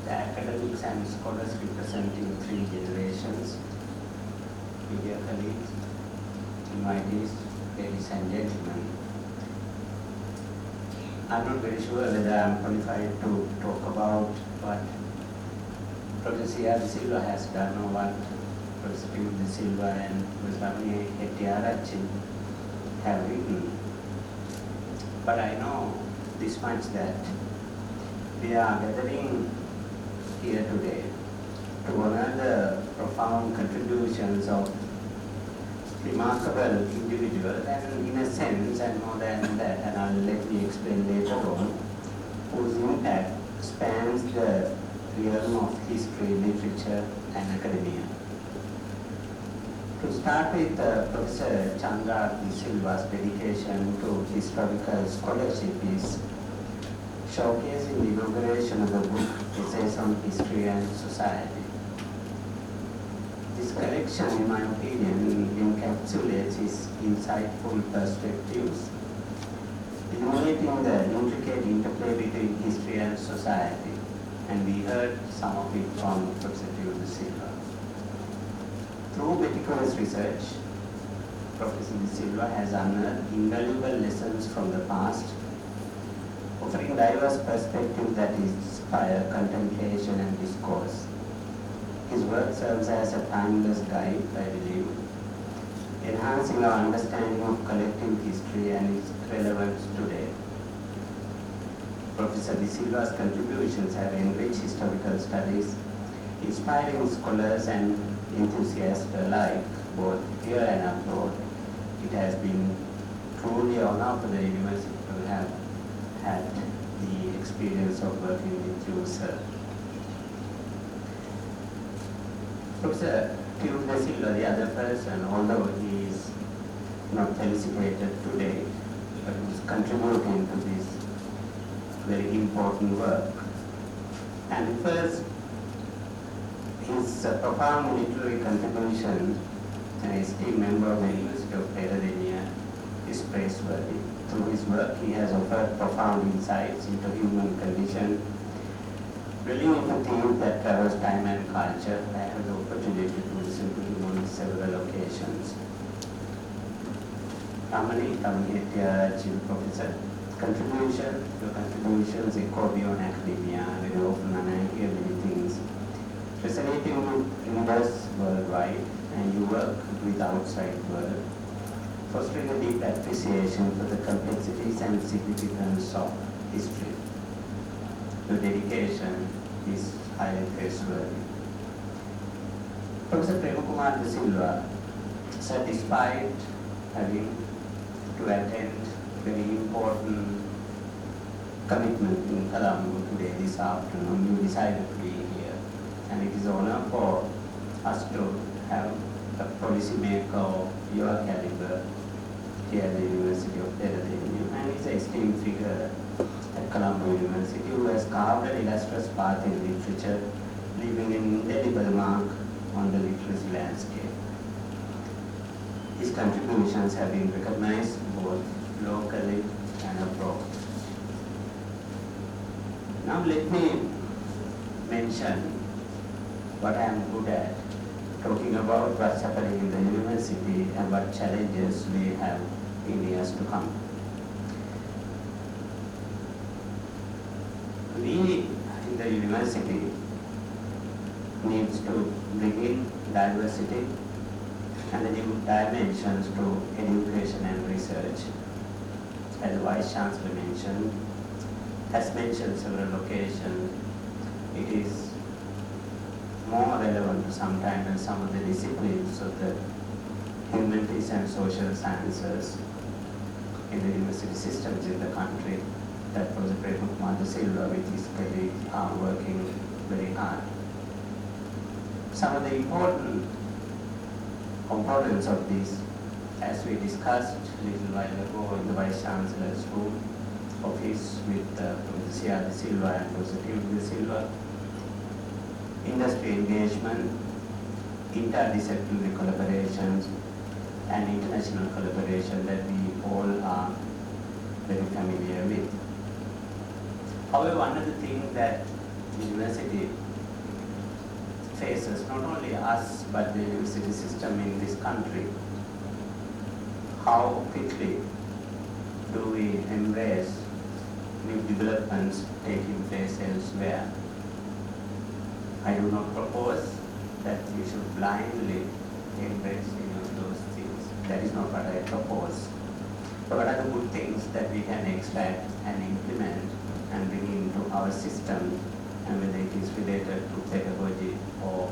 the academics and scholars representing 3 generations, media colleagues, invitees, ladies and gentlemen. I'm not very sure whether I'm qualified to talk about what Professor Silva has done or what Professor Silva and Professor have written. But I know this much that we are gathering here today to honor the profound contributions of remarkable individuals, and in a sense, and more than that, and I'll let me explain later on, whose impact spans the realm of history, literature, and academia. To start with, Professor Chancellor Silva's dedication to historical scholarship is showcased in the inauguration of the book Essays on History and Society. This collection, in my opinion, encapsulates his insightful perspectives, illuminating the intricate interplay between history and society, and we heard some of it from Professor Silva. Through meticulous research, Professor Silva has unearthed invaluable lessons from the past, offering diverse perspectives that inspire contemplation and discourse. His work serves as a timeless guide, I believe, enhancing our understanding of collective history and its relevance today. Professor Silva's contributions have enriched historical studies, inspiring scholars and enthusiasts alike, both here and abroad. It has been truly an honor for the university to have had the experience of working with you, sir. Professor Silva, the other person, although he is not felicitated today, but who is contributing to this very important work. And first, his profound literary contribution, an esteemed member of the University of Pennsylvania, is praiseworthy. Through his work, he has offered profound insights into human condition, drilling into themes that traverse time and culture. I had the opportunity to listen to him on several occasions. Ramani Professor, your contributions echo beyond academia. Very often I hear many things resonating with readers worldwide, and you work with the outside world, fostering a deep appreciation for the complexities and significance of history. Your dedication is highly praiseworthy. Professor Premakumar Silva, sir, despite having to attend very important commitment in Colombo today, this afternoon, you decided to be here. And it is an honor for us to have a policy maker of your caliber here at the University of Pennsylvania, and he's an esteemed figure at Colombo University who has carved an illustrious path in literature, leaving an indelible mark on the literacy landscape. His contributions have been recognized both locally and abroad. Now let me mention what I am good at, talking about what's happening in the university and what challenges we have in years to come. We in the university needs to bring in diversity and the new dimensions to education and research. As the Vice Chancellor mentioned, has mentioned several occasions, it is more relevant sometimes than some of the disciplines of the humanities and social sciences in the university systems in the country that Professor Premakumar Silva with his colleagues are working very hard. Some of the important components of this, as we discussed a little while ago in the Vice Chancellor's room office with Professor Silva and Professor Silva, industry engagement, interdisciplinary collaborations, and international collaboration that we all are very familiar with. However, one of the things that the university faces, not only us, but the university system in this country, how quickly do we embrace new developments taking place elsewhere? I do not propose that we should blindly embrace those things. That is not what I propose. But what are the good things that we can extract and implement and bring into our system, and whether it is related to pedagogy or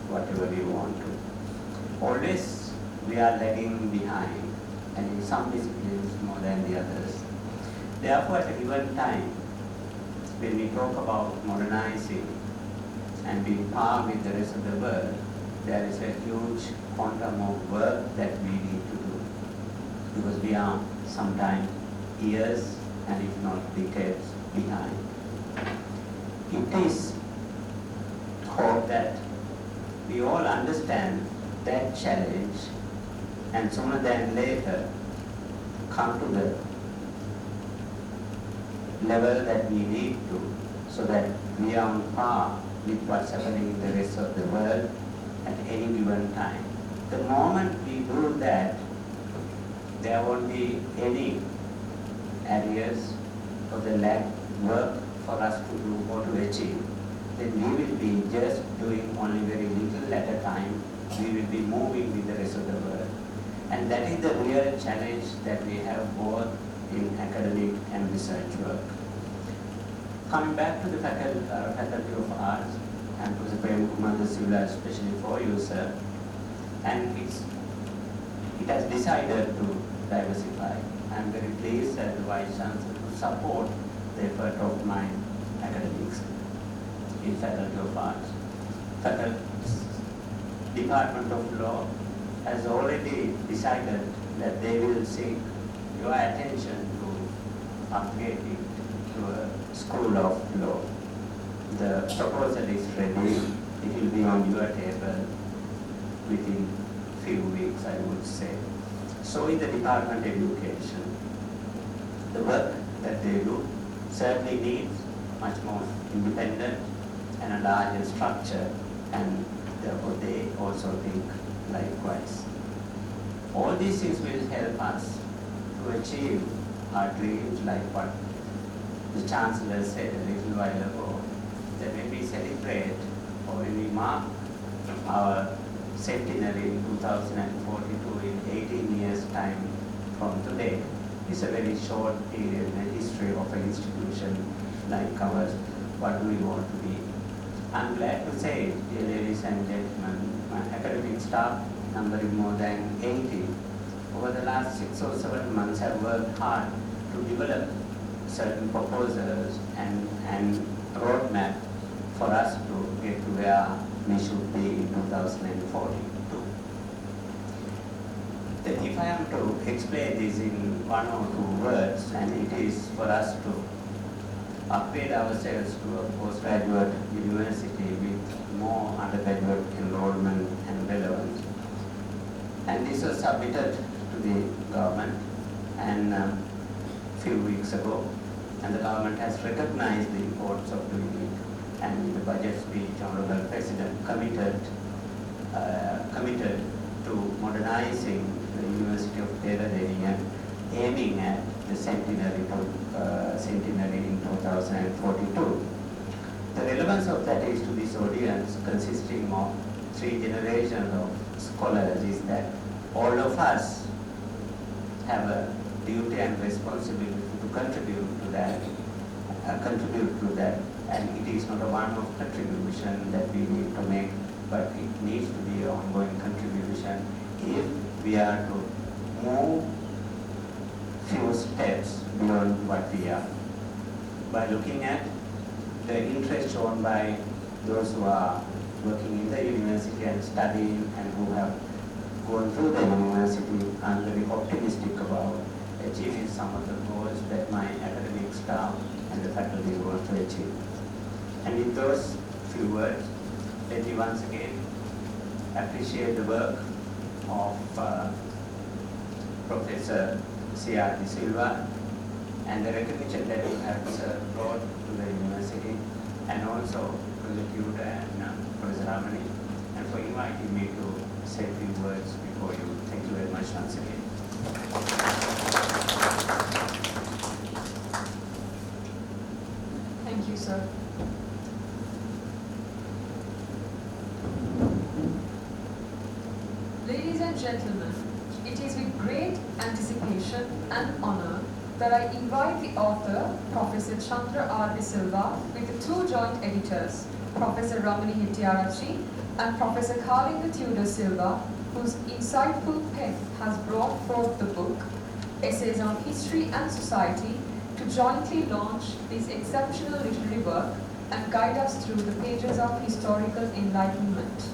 whatever we want to. Always we are lagging behind, and in some disciplines more than the others. Therefore, at a given time, when we talk about modernizing and being par with the rest of the world, there is a huge quantum of work that we need to do, because we are sometimes years and if not decades behind. It is hope that we all understand that challenge and sooner than later come to the level that we need to, so that we are on par with what's happening in the rest of the world at any given time. The moment we do that, there won't be any areas of the lag work for us to do or to achieve. Then we will be just doing only very little at a time. We will be moving with the rest of the world. And that is the real challenge that we have both in academic and research work. Coming back to the Faculty of Arts, and Prof. Silva, especially for you, sir, and it has decided to diversify. I am very pleased as the Vice Chancellor to support the effort of my academics in Faculty of Arts. Department of Law has already decided that they will seek your attention to upgrade it to a School of Law. The proposal is ready. It will be on your table within few weeks, I would say. So is the Department of Education. The work that they do certainly needs much more independent and a larger structure, and therefore they also think likewise. All these things will help us to achieve our dreams, like what the Chancellor said a little while ago, that when we celebrate or when we mark our centenary in 2042 in 18 years' time from today, it's a very short period in the history of an institution like ours. What do we want to be? I'm glad to say, dear ladies and gentlemen, my academic staff, numbering more than 80, over the last 6 or 7 months have worked hard to develop certain proposals and roadmap for us to get to where we should be in 2042. Then if I am to explain this in 1 or 2 words, and it is for us to upgrade ourselves to a postgraduate university with more undergraduate enrollment and relevance. And this was submitted to the government and few weeks ago, and the government has recognized the importance of doing it. And in the budget speech, Honorable President committed to modernizing the University of Tailoring and aiming at the centenary in 2042. The relevance of that is to this audience, consisting of 3 generations of scholars, is that all of us have a duty and responsibility to contribute to that, and it is not a one-off contribution that we need to make, but it needs to be an ongoing contribution if we are to move few steps beyond what we are. By looking at the interest shown by those who are working in the university and studying and who have gone through the university, I'm very optimistic about achieving some of the goals that my academic staff and the faculty want to achieve. And in those few words, let me once again appreciate the work of Professor C.R.D. Silva and the recognition that you have brought you, sir. Ladies and gentlemen, it is with great anticipation and honor that I invite the author, Professor Chandra R. Silva, with the two joint editors, Professor Ramani Hettiarachchi and Professor Kalinga Tudor Silva, whose insightful pen has brought forth the book, Essays on History and Society, to jointly launch this exceptional literary work and guide us through the pages of historical enlightenment.